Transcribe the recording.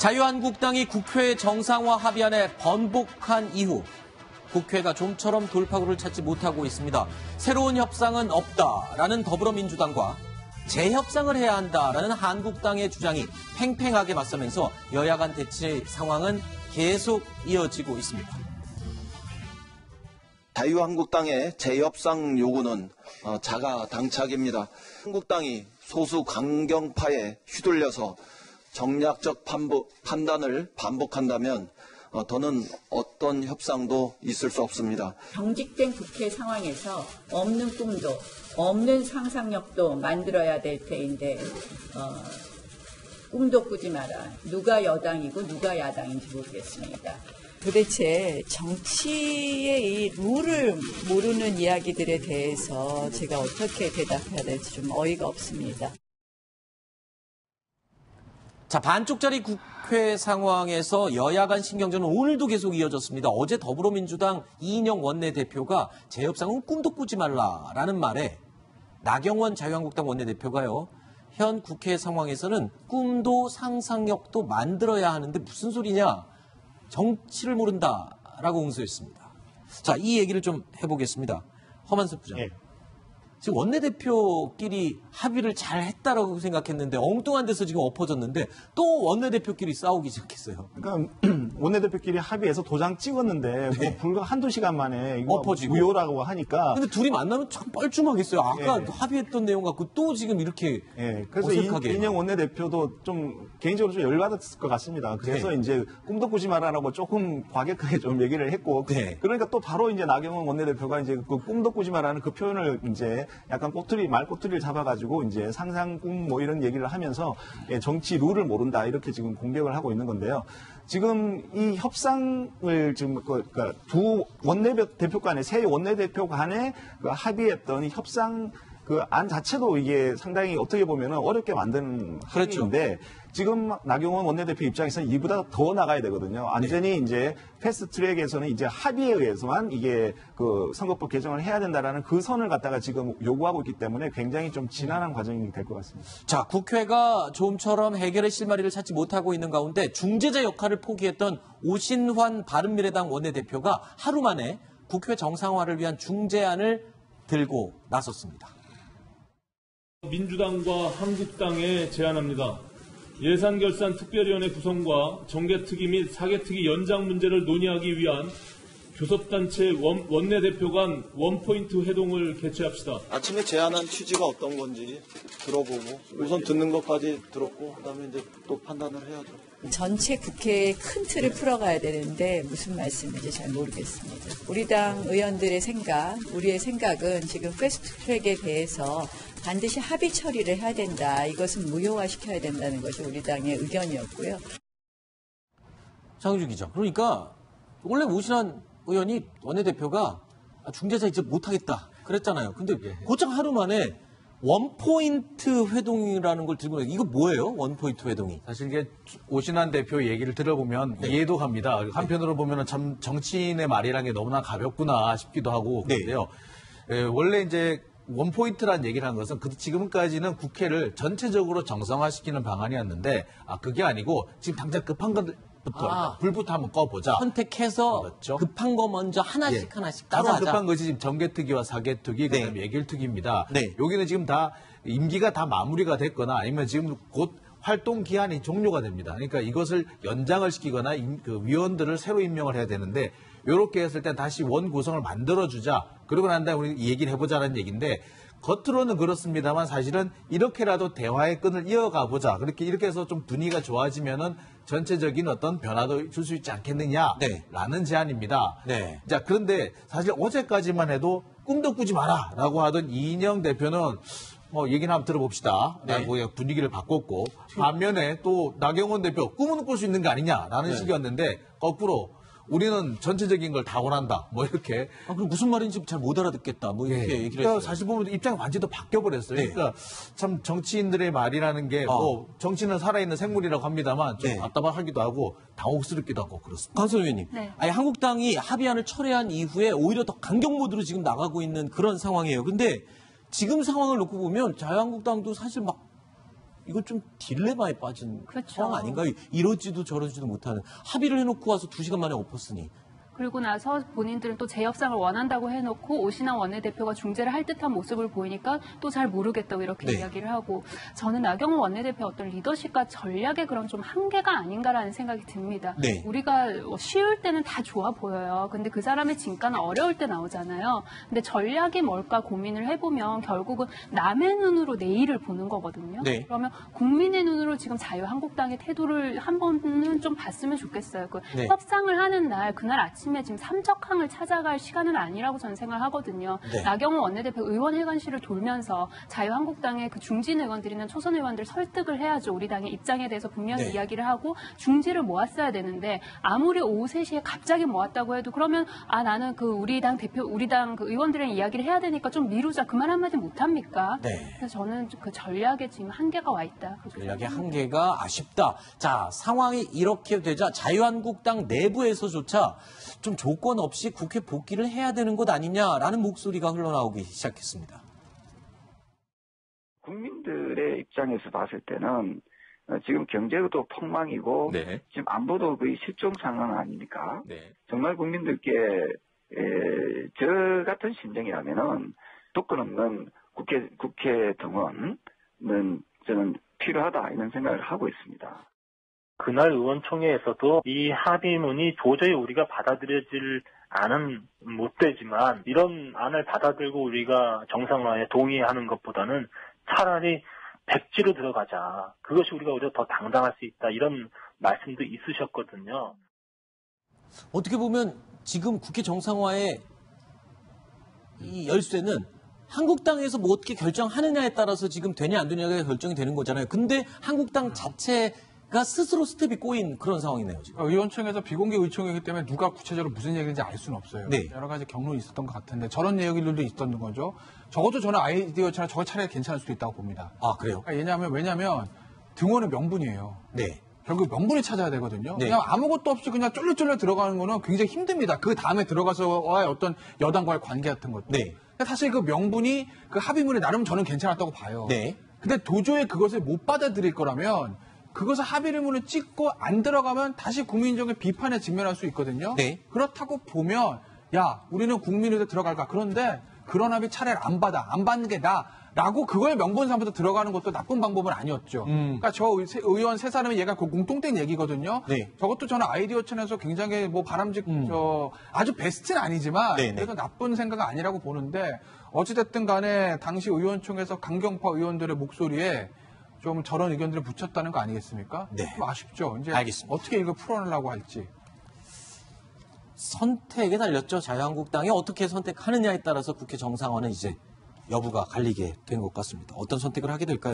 자유한국당이 국회 정상화 합의안에 번복한 이후 국회가 좀처럼 돌파구를 찾지 못하고 있습니다. 새로운 협상은 없다라는 더불어민주당과 재협상을 해야 한다라는 한국당의 주장이 팽팽하게 맞서면서 여야 간 대치 상황은 계속 이어지고 있습니다. 자유한국당의 재협상 요구는 자가당착입니다. 한국당이 소수 강경파에 휘둘려서 정략적 판단을 반복한다면 더는 어떤 협상도 있을 수 없습니다. 경직된 국회 상황에서 없는 꿈도 없는 상상력도 만들어야 될 테인데 꿈도 꾸지 마라. 누가 여당이고 누가 야당인지 모르겠습니다. 도대체 정치의 이 룰을 모르는 이야기들에 대해서 제가 어떻게 대답해야 될지 좀 어이가 없습니다. 자, 반쪽짜리 국회 상황에서 여야 간 신경전은 오늘도 계속 이어졌습니다. 어제 더불어민주당 이인영 원내대표가 재협상은 꿈도 꾸지 말라라는 말에 나경원 자유한국당 원내대표가요. 현 국회 상황에서는 꿈도 상상력도 만들어야 하는데 무슨 소리냐. 정치를 모른다라고 응수했습니다. 자, 이 얘기를 좀 해보겠습니다. 허만섭 부장. 네. 지금 원내대표끼리 합의를 잘 했다라고 생각했는데 엉뚱한 데서 지금 엎어졌는데 또 원내대표끼리 싸우기 시작했어요. 그러니까 원내대표끼리 합의해서 도장 찍었는데 네. 뭐 불과 한두 시간 만에 이거 엎어지고 무효라고 하니까. 근데 둘이 만나면 참 뻘쭘하겠어요. 아까 네. 합의했던 내용 갖고 또 지금 이렇게 네. 그래서 어색하게. 이인영 원내대표도 좀 개인적으로 좀 열받았을 것 같습니다. 그래서 네. 이제 꿈도 꾸지 마라라고 조금 과격하게 좀 얘기를 했고 네. 그러니까 또 바로 이제 나경원 원내대표가 이제 그 꿈도 꾸지 마라는 그 표현을 이제 약간 말꼬투리를 잡아가지고 이제 상상 꿈 뭐 이런 얘기를 하면서 정치 룰을 모른다 이렇게 지금 공격을 하고 있는 건데요. 지금 이 협상을 지금 그러니까 두 원내대표 간에 새 원내대표 간에 그 합의했던 이 협상 그 안 자체도 이게 상당히 어떻게 보면은 어렵게 만든 합의인데 지금 나경원 원내대표 입장에서는 이보다 더 나가야 되거든요. 완전히 네. 이제 패스트트랙에서는 이제 합의에 의해서만 이게 그 선거법 개정을 해야 된다라는 그 선을 갖다가 지금 요구하고 있기 때문에 굉장히 좀 지난한 과정이 될 것 같습니다. 자, 국회가 좀처럼 해결의 실마리를 찾지 못하고 있는 가운데 중재자 역할을 포기했던 오신환 바른미래당 원내대표가 하루 만에 국회 정상화를 위한 중재안을 들고 나섰습니다. 민주당과 한국당에 제안합니다. 예산결산특별위원회 구성과 정개특위 및 사개특위 연장 문제를 논의하기 위한 교섭단체 원내대표 간 원포인트 회동을 개최합시다. 아침에 제안한 취지가 어떤 건지 들어보고 우선 듣는 것까지 들었고 그다음에 이제 또 판단을 해야죠. 전체 국회의 큰 틀을 풀어가야 되는데 무슨 말씀인지 잘 모르겠습니다. 우리 당 의원들의 생각, 우리의 생각은 지금 패스트트랙에 대해서 반드시 합의 처리를 해야 된다. 이것은 무효화시켜야 된다는 것이 우리 당의 의견이었고요. 장유주 기자. 그러니까 원래 오신환 의원이 원내대표가 중재자 이제 못하겠다 그랬잖아요. 근데 고작 하루 만에 원포인트 회동이라는 걸 들고 이거 뭐예요? 원포인트 회동이. 사실 이게 오신환 대표 얘기를 들어보면 네. 이해도 갑니다. 한편으로 보면 참 정치인의 말이라는 게 너무나 가볍구나 싶기도 하고 그런데요. 네. 원래 이제 원포인트라는 얘기를 한 것은 지금까지는 국회를 전체적으로 정상화시키는 방안이었는데 그게 아니고 지금 당장 급한 것부터 불부터 한번 꺼보자. 선택해서 그렇죠. 급한 거 먼저 하나씩 따로 하자. 급한 것이 지금 정개특위와 사개특위, 그다음에 네. 예결특위입니다. 네. 여기는 지금 다 임기가 다 마무리가 됐거나 아니면 지금 곧 활동 기한이 종료가 됩니다. 그러니까 이것을 연장을 시키거나 그 위원들을 새로 임명을 해야 되는데 이렇게 했을 때 다시 원 구성을 만들어주자. 그러고 난 다음에 우리 이 얘기를 해보자는 얘기인데 겉으로는 그렇습니다만 사실은 이렇게라도 대화의 끈을 이어가 보자. 이렇게 해서 좀 분위기가 좋아지면은 전체적인 어떤 변화도 줄 수 있지 않겠느냐라는 네. 제안입니다. 네. 자, 그런데 사실 어제까지만 해도 꿈도 꾸지 마라라고 하던 이인영 대표는 얘기는 한번 들어봅시다. 네. 라고 분위기를 바꿨고 반면에 또 나경원 대표 꿈은 꿀 수 있는 거 아니냐라는 네. 식이었는데 거꾸로 우리는 전체적인 걸 다 원한다. 이렇게. 그럼 무슨 말인지 잘 못 알아듣겠다. 이렇게 네. 얘기를 그러니까 했어요. 사실 보면 입장이 완전히 또 바뀌어버렸어요. 네. 그러니까 참 정치인들의 말이라는 게 정치는 살아있는 생물이라고 합니다만 좀 답답하기도 하고 당혹스럽기도 하고 그렇습니다. 강선 의원님. 네. 아니, 한국당이 합의안을 철회한 이후에 오히려 더 강경 모드로 지금 나가고 있는 그런 상황이에요. 근데 지금 상황을 놓고 보면 자유한국당도 사실 막 이건 좀 딜레마에 빠진 그렇죠. 상황 아닌가요? 이러지도 저러지도 못하는 합의를 해놓고 와서 2시간 만에 엎었으니. 그리고 나서 본인들은 또 재협상을 원한다고 해놓고 오신환 원내대표가 중재를 할 듯한 모습을 보이니까 또 잘 모르겠다고 이렇게 네. 이야기를 하고 저는 나경원 원내대표 어떤 리더십과 전략의 그런 좀 한계가 아닌가라는 생각이 듭니다. 네. 우리가 쉬울 때는 다 좋아 보여요. 근데 그 사람의 진가는 어려울 때 나오잖아요. 근데 전략이 뭘까 고민을 해보면 결국은 남의 눈으로 내일을 보는 거거든요. 네. 그러면 국민의 눈으로 지금 자유한국당의 태도를 한 번은 좀 봤으면 좋겠어요. 그 네. 협상을 하는 날 그날 아침에 지금 삼척항을 찾아갈 시간은 아니라고 저는 생각하거든요. 네. 나경원 원내대표 의원회관실을 돌면서 자유한국당의 그 중진 의원들이나 초선 의원들 설득을 해야죠. 우리 당의 입장에 대해서 분명히 네. 이야기를 하고 중지를 모았어야 되는데 아무리 오후 3시에 갑자기 모았다고 해도 그러면 나는 그 우리 당 그 의원들이랑 이야기를 해야 되니까 좀 미루자 그 말 한마디 못합니까? 네. 그래서 저는 그 전략에 지금 한계가 와 있다. 전략의 한계가 아쉽다. 자, 상황이 이렇게 되자 자유한국당 내부에서조차 좀 조건 없이 국회 복귀를 해야 되는 것 아니냐라는 목소리가 흘러나오기 시작했습니다. 국민들의 입장에서 봤을 때는 지금 경제도 폭망이고 네. 지금 안보도 거의 실종 상황 아닙니까? 네. 정말 국민들께 저 같은 심정이라면은 조건 없는 국회 등원은 저는 필요하다 이런 생각을 하고 있습니다. 그날 의원총회에서도 이 합의문이 도저히 우리가 받아들여질 안은 못 되지만 이런 안을 받아들고 우리가 정상화에 동의하는 것보다는 차라리 백지로 들어가자. 그것이 우리가 오히려 더 당당할 수 있다. 이런 말씀도 있으셨거든요. 어떻게 보면 지금 국회 정상화의 이 열쇠는 한국당에서 뭐 어떻게 결정하느냐에 따라서 지금 되냐 안 되냐가 결정이 되는 거잖아요. 근데 한국당 자체가 스스로 스텝이 꼬인 그런 상황이네요. 지금. 의원총회에서 비공개 의총회이기 때문에 누가 구체적으로 무슨 얘기인지 알 수는 없어요. 네. 여러 가지 경로는 있었던 것 같은데 저런 얘기들도 있었던 거죠. 적어도 저는 아이디어처럼 저거 차라리 괜찮을 수도 있다고 봅니다. 아, 그래요? 왜냐하면 등원은 명분이에요. 네. 결국 명분을 찾아야 되거든요. 네. 그냥 아무것도 없이 그냥 쫄르쫄르 들어가는 거는 굉장히 힘듭니다. 그 다음에 들어가서와의 어떤 여당과의 관계 같은 것도. 네. 사실 그 명분이 그 합의문에 나름 저는 괜찮았다고 봐요. 네. 근데 도저히 그것을 못 받아들일 거라면 그것을 합의문을 찍고 안 들어가면 다시 국민적인 비판에 직면할 수 있거든요. 네. 그렇다고 보면 야 우리는 국민의대 들어갈까. 그런데 그런 합의 차라리 안 받는 게 나라고 그걸 명분 삼아서 들어가는 것도 나쁜 방법은 아니었죠. 그러니까 저 의원 세 사람의 얘가 그 공통된 얘기거든요. 네. 저것도 저는 아이디어 천에서 굉장히 뭐 아주 베스트는 아니지만 네네. 그래도 나쁜 생각은 아니라고 보는데 어찌됐든 간에 당시 의원총회에서 강경파 의원들의 목소리에 좀 저런 의견들을 붙였다는 거 아니겠습니까? 네. 좀 아쉽죠. 이제 알겠습니다. 어떻게 이걸 풀어내려고 할지. 선택에 달렸죠. 자유한국당이 어떻게 선택하느냐에 따라서 국회 정상화는 이제 여부가 갈리게 된 것 같습니다. 어떤 선택을 하게 될까요?